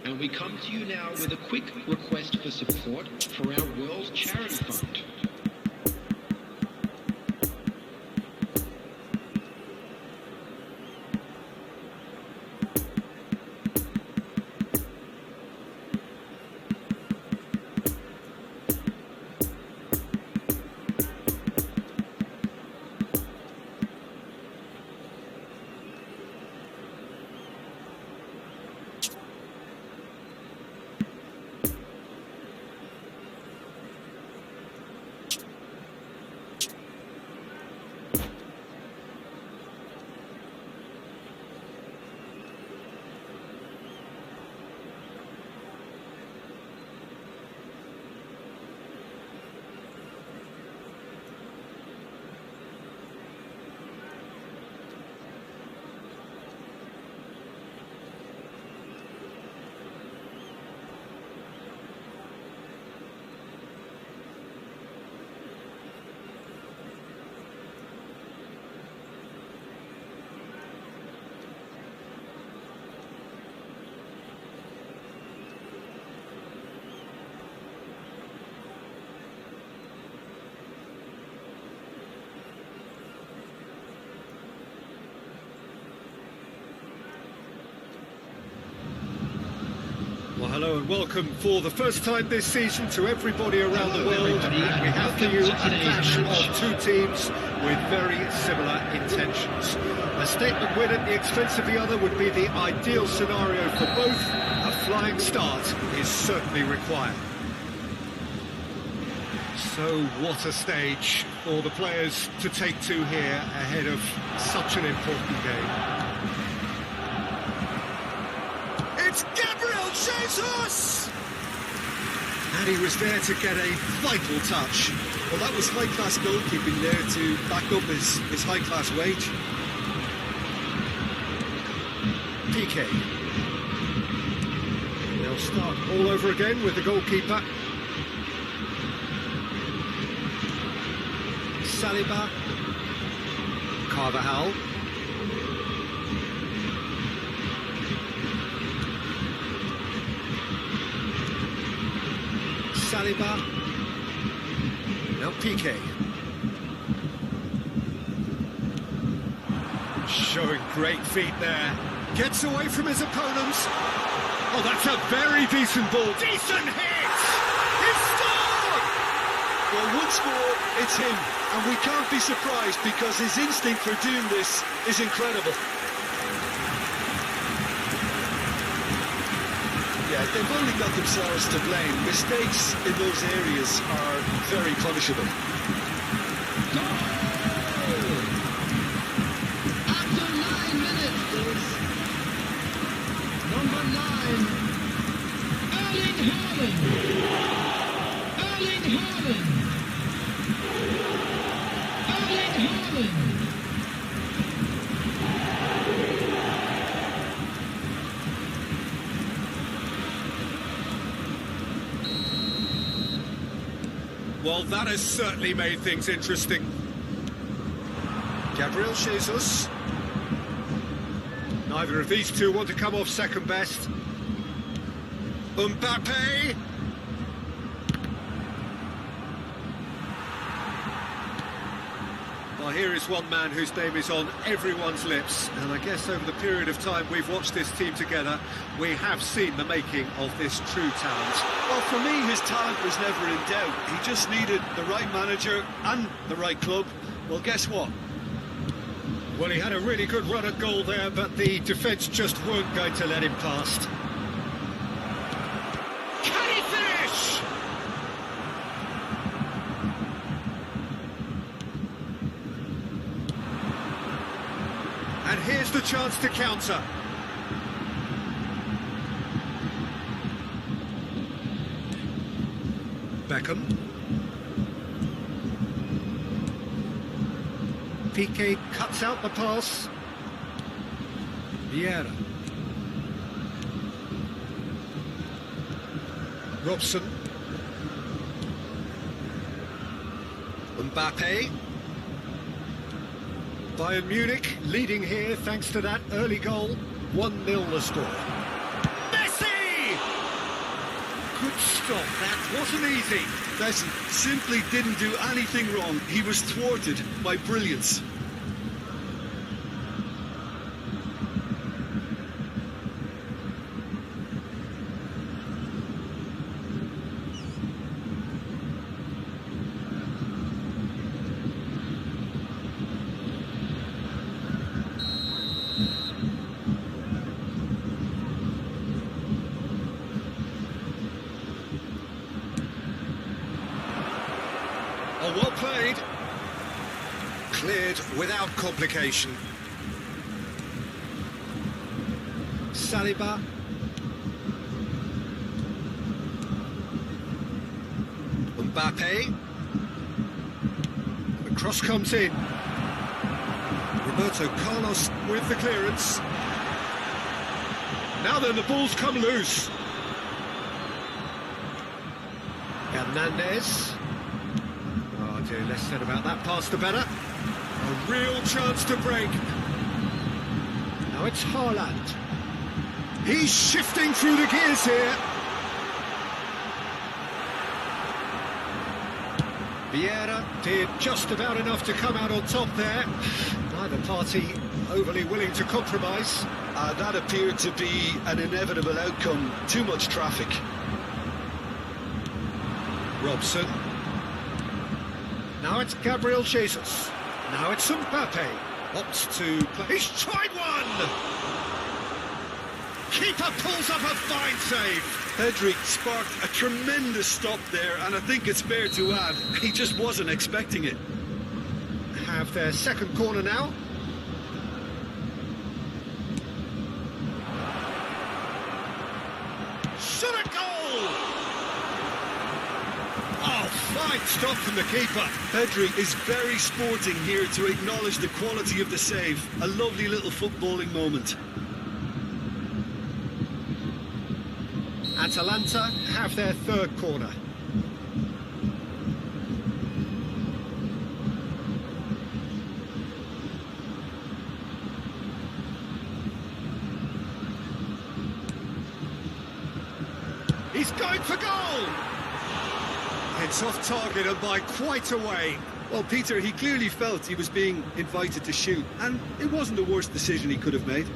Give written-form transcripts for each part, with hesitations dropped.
And we come to you now with a quick request for support for our World Charity Fund. Well, hello and welcome for the first time this season to everybody around the world. We have for you a clash of two teams with very similar intentions. A statement win at the expense of the other would be the ideal scenario for both. A flying start is certainly required. So what a stage for the players to take to here ahead of such an important game. It's Jesus! And he was there to get a vital touch. Well, that was high-class goalkeeping there to back up his high-class wage. PK. They'll start all over again with the goalkeeper. Saliba. Carvajal. Saliba. Now PK. Showing great feet there. Gets away from his opponents. Oh, that's a very decent ball. Decent hit! He's scored! Well, once more, it's him. And we can't be surprised because his instinct for doing this is incredible. Yeah, they've only got themselves to blame. Mistakes in those areas are very punishable. Goal! After 9 minutes, number 9, Erling Haaland. Erling Haaland. Erling Haaland. Well, that has certainly made things interesting. Gabriel Jesus. Neither of these two want to come off second best. Mbappe. Well, here is one man whose name is on everyone's lips, and I guess over the period of time we've watched this team together, we have seen the making of this true talent. Well, for me, his talent was never in doubt. He just needed the right manager and the right club. Well, guess what? Well, he had a really good run at goal there, but the defence just weren't going to let him past. Can he finish? And here's the chance to counter. Beckham. Piqué cuts out the pass. Vieira. Robson. Mbappe. Bayern Munich leading here thanks to that early goal. 1-0 the score. Messi! Good stop, that wasn't easy. Listen, simply didn't do anything wrong. He was thwarted by brilliance. Oh, well played. Cleared without complication. Selamat. Mbappe. The cross comes in. Roberto Carlos with the clearance. Now then, the ball's come loose. Hernandez. Oh dear, less said about that pass the better. A real chance to break. Now it's Haaland. He's shifting through the gears here. Vieira did just about enough to come out on top there. Neither party overly willing to compromise. That appeared to be an inevitable outcome. Too much traffic. Robson. Now it's Gabriel Jesus. Now it's Mbappe. Opts to play. He's tried one! Keeper pulls up a fine save. Pedri sparked a tremendous stop there, and I think it's fair to add, he just wasn't expecting it. Have their second corner now. Shot a goal! Oh, fine stop from the keeper. Pedri is very sporting here to acknowledge the quality of the save. A lovely little footballing moment. Atalanta have their third corner. He's going for goal! It's off target and by quite a way. Well, Peter, he clearly felt he was being invited to shoot, and it wasn't the worst decision he could have made.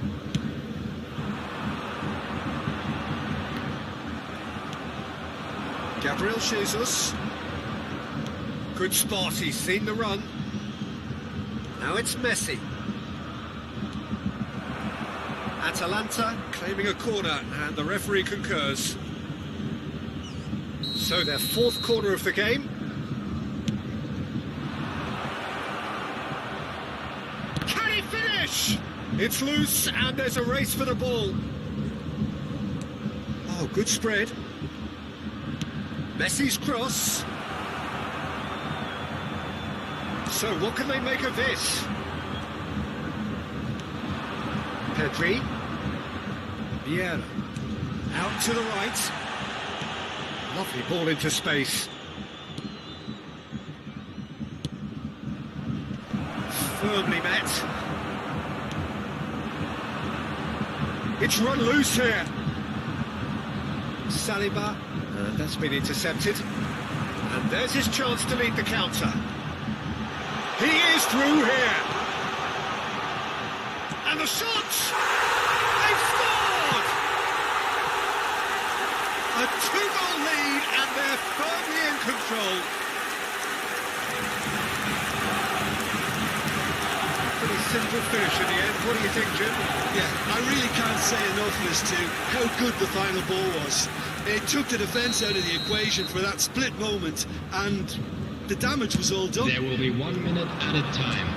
Gabriel Jesus. Good spot, he's seen the run. Now it's Messi. Atalanta claiming a corner, and the referee concurs. So their fourth corner of the game. Can he finish? It's loose, and there's a race for the ball. Oh, good spread. Messi's cross. So what can they make of this? Pedri. Vieira. Out to the right. Lovely ball into space. Firmly met. It's run loose here. Selamat. And that's been intercepted. And there's his chance to lead the counter. He is through here. And the shots! They've scored! A two-goal lead, and they're firmly in control. Pretty simple finish in the end. What do you think, Jim? Yeah, I really can't say enough as to how good the final ball was. It took the defence out of the equation for that split moment, and the damage was all done. There will be 1 minute at a time.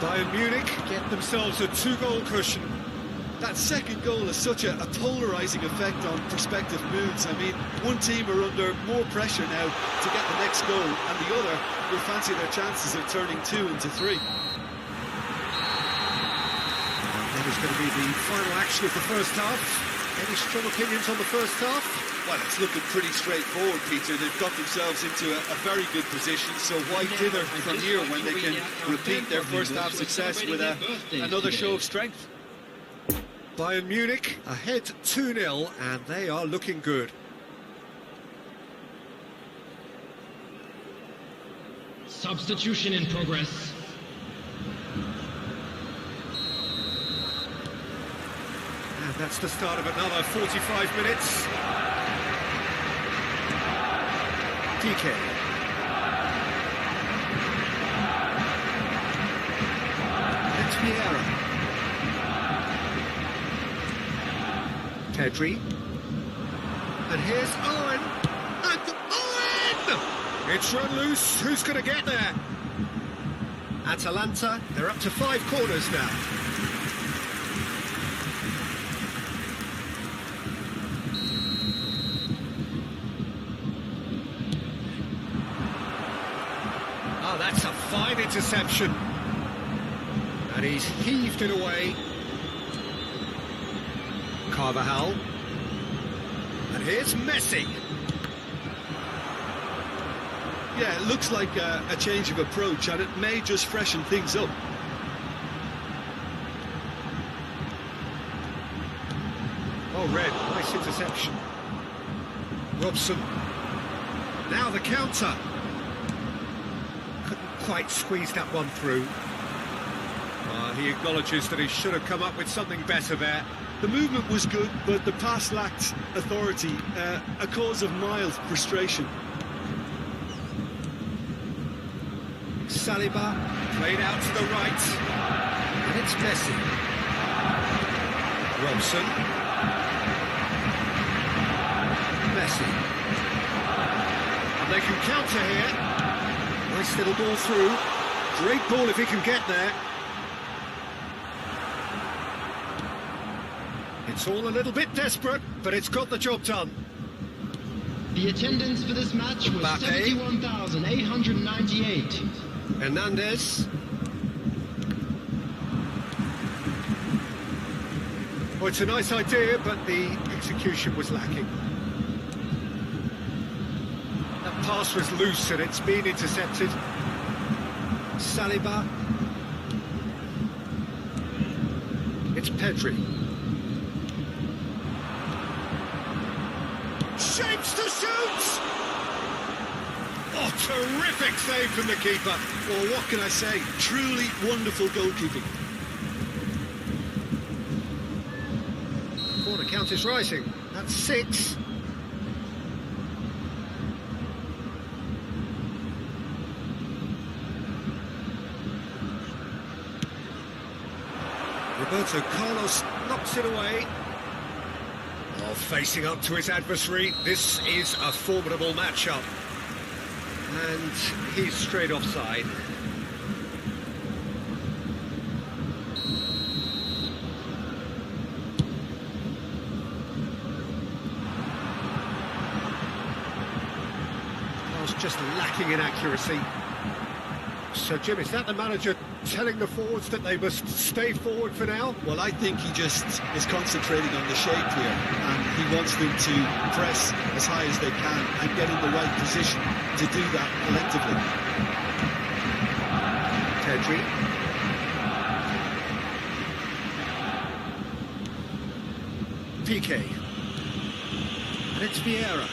Bayern Munich get themselves a two-goal cushion. That second goal has such a polarising effect on prospective moods. I mean, one team are under more pressure now to get the next goal, and the other will fancy their chances of turning 2 into 3. That is going to be the final action of the first half. Any strong opinions on the first half? Well, it's looking pretty straightforward, Peter. They've got themselves into a very good position, so why dither from here when they can repeat their first half success with another show of strength? Bayern Munich ahead 2-0, and they are looking good. Substitution in progress. And that's the start of another 45 minutes. DK. It's Vieira. Pedri. And here's Owen. And Owen! It's run loose. Who's going to get there? Atalanta, they're up to 5 corners now. Oh, that's a fine interception. And he's heaved it away. Carvajal. And here's Messi. Yeah, it looks like a change of approach, and it may just freshen things up. Oh, red, nice interception. Robson. Now the counter. Couldn't quite squeeze that one through. He acknowledges that he should have come up with something better there. The movement was good, but the pass lacked authority, a cause of mild frustration. Selamat played out to the right, and it's Messi. Robson. Messi. And they can counter here. Nice little ball through. Great ball if he can get there. It's all a little bit desperate, but it's got the job done. The attendance for this match was 71,898. Hernandez. Well, it's a nice idea, but the execution was lacking. That pass was loose and it's been intercepted. Selamat. It's Pedri. Shapes to shoot! Oh, terrific save from the keeper. Well, what can I say? Truly wonderful goalkeeping. Corner count is rising. That's 6. Roberto Carlos knocks it away. Oh, facing up to his adversary. This is a formidable matchup. And he's straight offside. I was just lacking in accuracy. So, Jim, is that the manager telling the forwards that they must stay forward for now? Well, I think he just is concentrating on the shape here, and he wants them to press as high as they can and get in the right position to do that collectively. Pedri. PK. And it's Vieira.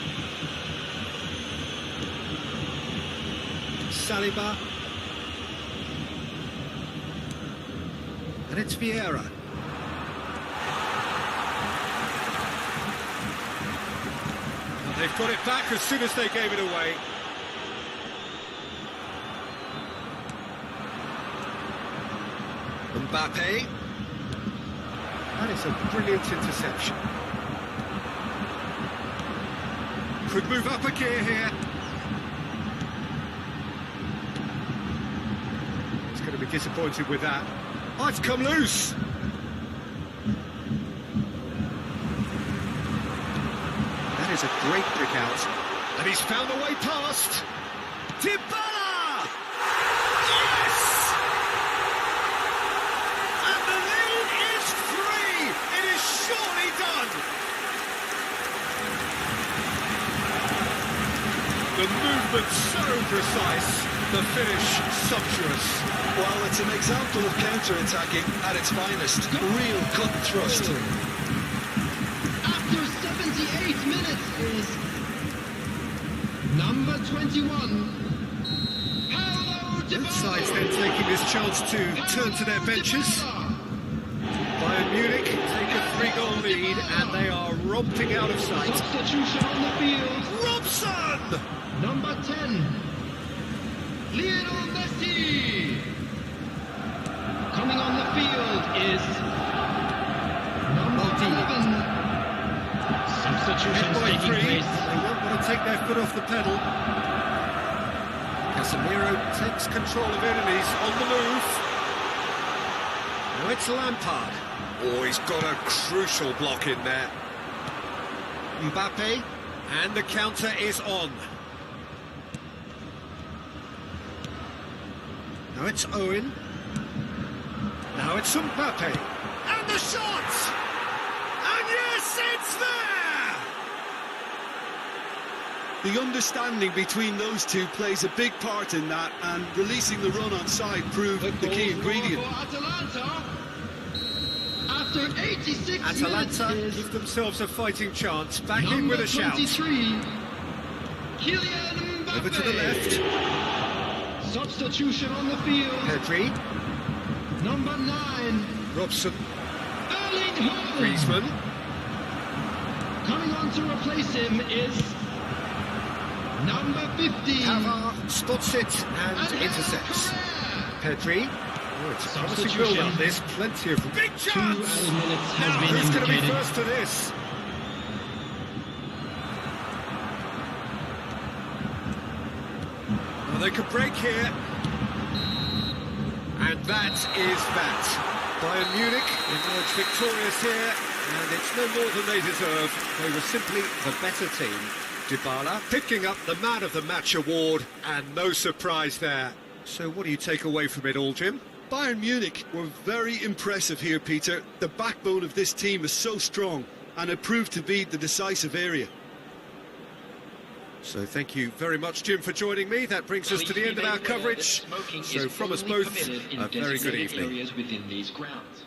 Selamat. And it's Vieira. And they've got it back as soon as they gave it away. Mbappe. That is a brilliant interception. Could move up a gear here. He's going to be disappointed with that. Oh, it's come loose. That is a great pick out. And he's found a way past. Dybala! Yes! And the lead is 3. It is surely done. The movement so precise, the finish sumptuous. Well, it's an example of counter-attacking at its finest. Real cut and thrust. After 78 minutes is number 21. Hello! Both sides then taking this chance to turn to their benches. Bayern Munich take a 3-goal lead and they are romping out of sight. Substitution on the field. Robson! Number 10, Lionel Messi. Coming on the field is number 11. Substitutions By taking 3, place. they won't want to take their foot off the pedal. Casemiro takes control of it and he's on the move. Now it's Lampard. Oh, he's got a crucial block in there. Mbappe, and the counter is on. Now it's Owen. Now it's Mbappe. And the shot! And yes, it's there! The understanding between those two plays a big part in that, and releasing the run on side proved the key ingredient. For Atalanta. After 86 Atalanta minutes give is themselves a fighting chance, back in number with a shout. 23, Kylian Mbappe. Over to the left, Substitution on the field. Pedri, Number 9, Robson, Erling Haaland. Griezmann, Coming on to replace him is number 50. Pavard spots it and intercepts. Pedri, oh, it's a promising goal on this, plenty of big 2 chance! added minutes has Now, been who's going to be indicated. first to this? Well, they could break here. And that is that. Bayern Munich emerged victorious here, and it's no more than they deserve. They were simply the better team. Dybala picking up the Man of the Match award, and no surprise there. So what do you take away from it all, Jim? Bayern Munich were very impressive here, Peter. The backbone of this team is so strong, and it proved to be the decisive area. So thank you very much, Jim, for joining me. That brings us to the end of our coverage. So from us both, a very good evening. Areas within these grounds.